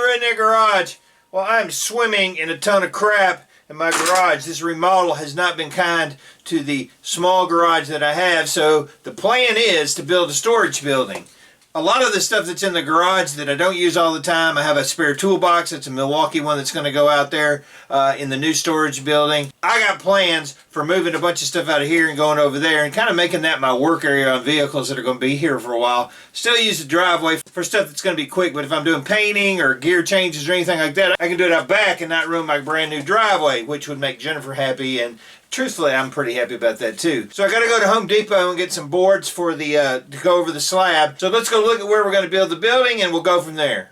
Redneck Garage. Well, I'm swimming in a ton of crap in my garage. This remodel has not been kind to the small garage that I have, so the plan is to build a storage building. A lot of the stuff that's in the garage that I don't use all the time, I have a spare toolbox. It's a Milwaukee one that's going to go out there in the new storage building. I got plans for moving a bunch of stuff out of here and going over there and kind of making that my work area on vehicles that are going to be here for a while. Still use the driveway for stuff that's going to be quick, but if I'm doing painting or gear changes or anything like that, I can do it out back and not ruin my brand new driveway, which would make Jennifer happy, and truthfully, I'm pretty happy about that too. So I got to go to Home Depot and get some boards for the to go over the slab. So let's go look at where we're going to build the building, and we'll go from there.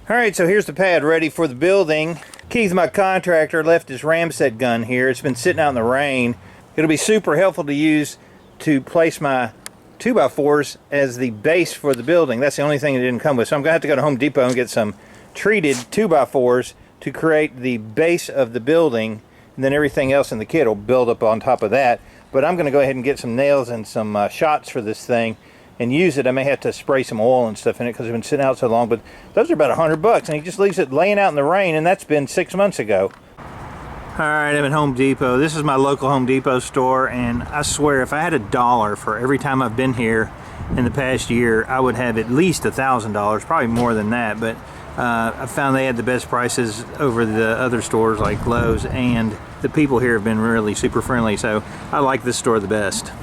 All right, so here's the pad ready for the building. Keith, my contractor, left his Ramset gun here. It's been sitting out in the rain. It'll be super helpful to use to place my 2x4s as the base for the building. That's the only thing it didn't come with. So I'm going to have to go to Home Depot and get some treated 2x4s to create the base of the building. And then everything else in the kit will build up on top of that. But I'm going to go ahead and get some nails and some shots for this thing and use it. I may have to spray some oil and stuff in it because it's been sitting out so long. But those are about $100, and he just leaves it laying out in the rain, and that's been 6 months ago. All right, I'm at Home Depot. This is my local Home Depot store, and I swear if I had $1 for every time I've been here in the past year, I would have at least $1,000, probably more than that. But I found they had the best prices over the other stores like Lowe's, and the people here have been really super friendly, so I like this store the best.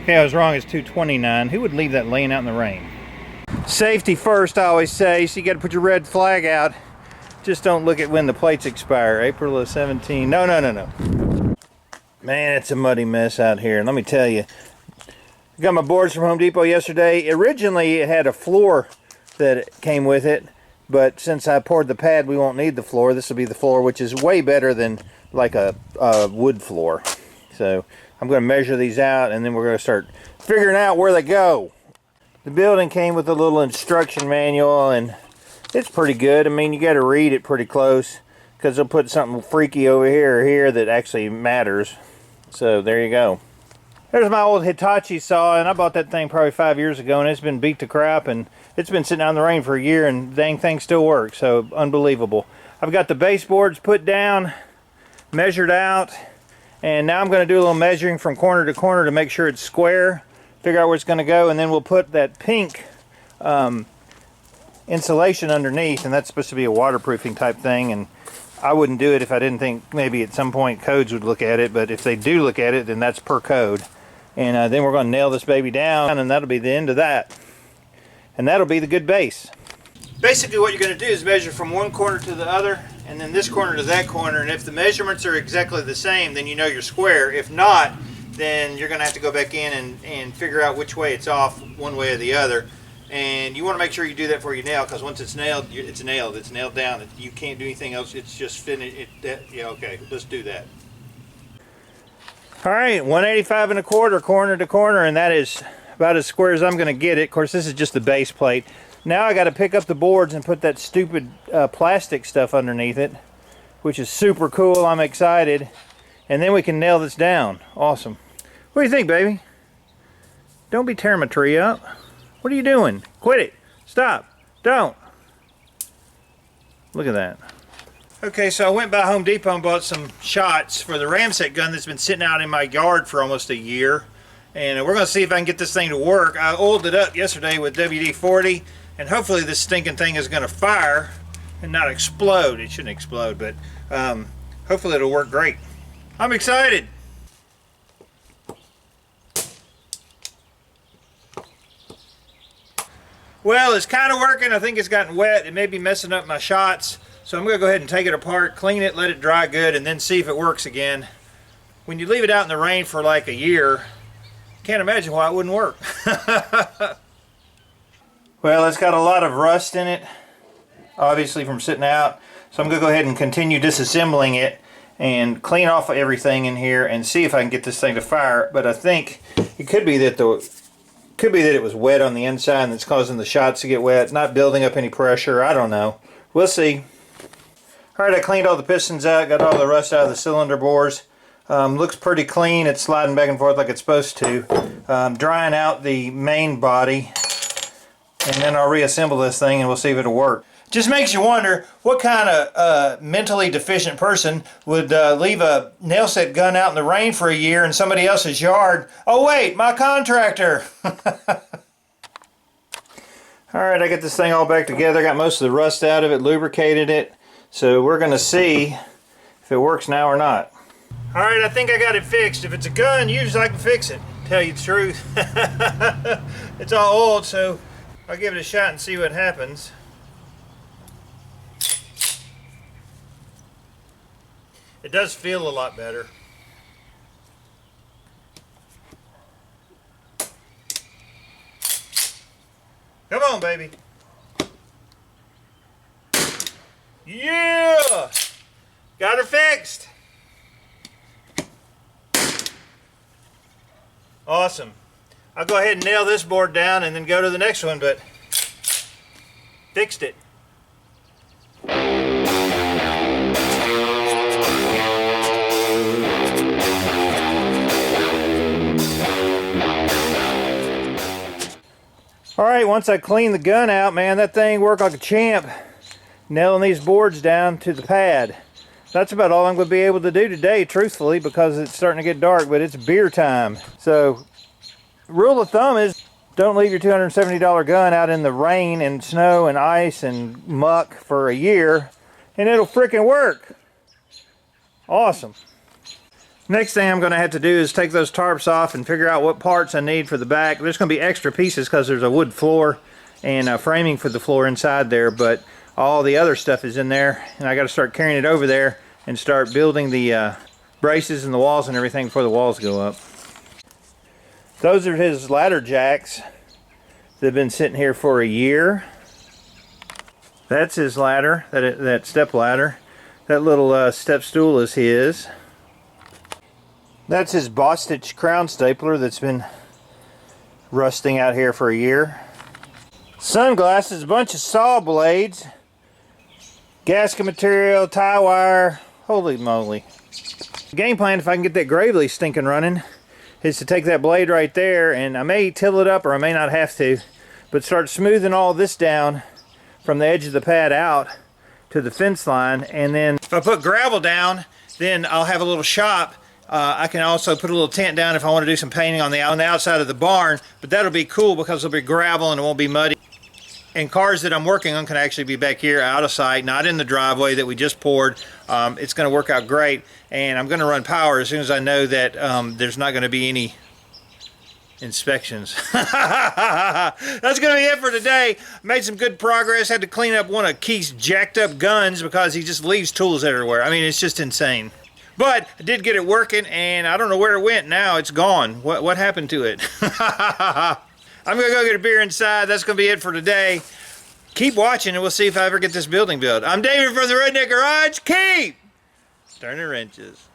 Okay, I was wrong, it's $229. Who would leave that laying out in the rain? Safety first, I always say, so you got to put your red flag out. Just don't look at when the plates expire. April of 17. No. Man, it's a muddy mess out here. Let me tell you, I got my boards from Home Depot yesterday. Originally, it had a floor that came with it. But since I poured the pad, we won't need the floor. This will be the floor, which is way better than like a wood floor. So I'm going to measure these out, and then we're going to start figuring out where they go. The building came with a little instruction manual, and it's pretty good. I mean, you got to read it pretty close because they'll put something freaky over here or here that actually matters. So there you go. There's my old Hitachi saw, and I bought that thing probably 5 years ago, and it's been beat to crap, and it's been sitting out in the rain for a year, and dang thing still works, so unbelievable. I've got the baseboards put down, measured out, and now I'm going to do a little measuring from corner to corner to make sure it's square, figure out where it's going to go, and then we'll put that pink insulation underneath, and that's supposed to be a waterproofing type thing, and I wouldn't do it if I didn't think maybe at some point codes would look at it, but if they do look at it, then that's per code. And then we're going to nail this baby down, and that'll be the end of that. And that'll be the good base. Basically what you're going to do is measure from one corner to the other, and then this corner to that corner, and if the measurements are exactly the same, then you know you're square. If not, then you're going to have to go back in and figure out which way it's off, one way or the other. And you want to make sure you do that before you nail, because once it's nailed, it's nailed. It's nailed down. You can't do anything else. It's just finished. Yeah, okay, let's do that. All right, 185 1/4 corner to corner, and that is about as square as I'm going to get it. Of course, this is just the base plate. Now I got to pick up the boards and put that stupid plastic stuff underneath it, which is super cool. I'm excited. And then we can nail this down. Awesome. What do you think, baby? Don't be tearing my tree up. What are you doing? Quit it. Stop. Don't. Look at that. Okay, so I went by Home Depot and bought some shots for the Ramset gun that's been sitting out in my yard for almost a year. And we're going to see if I can get this thing to work. I oiled it up yesterday with WD-40, and hopefully this stinking thing is going to fire and not explode. It shouldn't explode, but hopefully it'll work great. I'm excited. Well, it's kind of working. I think it's gotten wet. It may be messing up my shots. So I'm going to go ahead and take it apart, clean it, let it dry good, and then see if it works again. When you leave it out in the rain for like a year, can't imagine why it wouldn't work. Well, it's got a lot of rust in it, obviously from sitting out. So I'm going to go ahead and continue disassembling it and clean off everything in here and see if I can get this thing to fire. But I think it could be that it was wet on the inside and it's causing the shots to get wet, not building up any pressure. I don't know. We'll see. Alright, I cleaned all the pistons out, got all the rust out of the cylinder bores. Looks pretty clean. It's sliding back and forth like it's supposed to. Drying out the main body, and then I'll reassemble this thing and we'll see if it'll work. Just makes you wonder what kind of mentally deficient person would leave a nail set gun out in the rain for a year in somebody else's yard. Oh wait, my contractor! Alright, I got this thing all back together. Got most of the rust out of it, lubricated it. So we're going to see if it works now or not. Alright, I think I got it fixed. If it's a gun, usually I can fix it. Tell you the truth. It's all old, so I'll give it a shot and see what happens. It does feel a lot better. Come on, baby. Yeah! Got her fixed. Awesome. I'll go ahead and nail this board down and then go to the next one, but fixed it. Alright, once I clean the gun out, man, that thing worked like a champ. Nailing these boards down to the pad. That's about all I'm going to be able to do today, truthfully, because it's starting to get dark, but it's beer time. So, rule of thumb is don't leave your $270 gun out in the rain and snow and ice and muck for a year, and it'll frickin' work. Awesome. Next thing I'm going to have to do is take those tarps off and figure out what parts I need for the back. There's going to be extra pieces because there's a wood floor and framing for the floor inside there, but all the other stuff is in there, and I got to start carrying it over there and start building the braces and the walls and everything before the walls go up. Those are his ladder jacks. They've been sitting here for a year. That's his ladder, that step ladder. That little step stool is his. That's his Bostitch crown stapler that's been rusting out here for a year. Sunglasses, a bunch of saw blades, gasket material, tie wire, holy moly. The game plan, if I can get that Gravely stinking running, is to take that blade right there, and I may till it up or I may not have to, but start smoothing all this down from the edge of the pad out to the fence line, and then if I put gravel down, then I'll have a little shop. I can also put a little tent down if I want to do some painting on the outside of the barn, but that'll be cool because it'll be gravel and it won't be muddy. And cars that I'm working on can actually be back here out of sight, not in the driveway that we just poured. It's going to work out great, and I'm going to run power as soon as I know that there's not going to be any inspections. That's going to be it for today. Made some good progress. Had to clean up one of Keith's jacked up guns because he just leaves tools everywhere. I mean, it's just insane. But I did get it working, and I don't know where it went now. It's gone. What happened to it? I'm going to go get a beer inside. That's going to be it for today. Keep watching, and we'll see if I ever get this building built. I'm David from the Redneck Garage. Keep turning wrenches.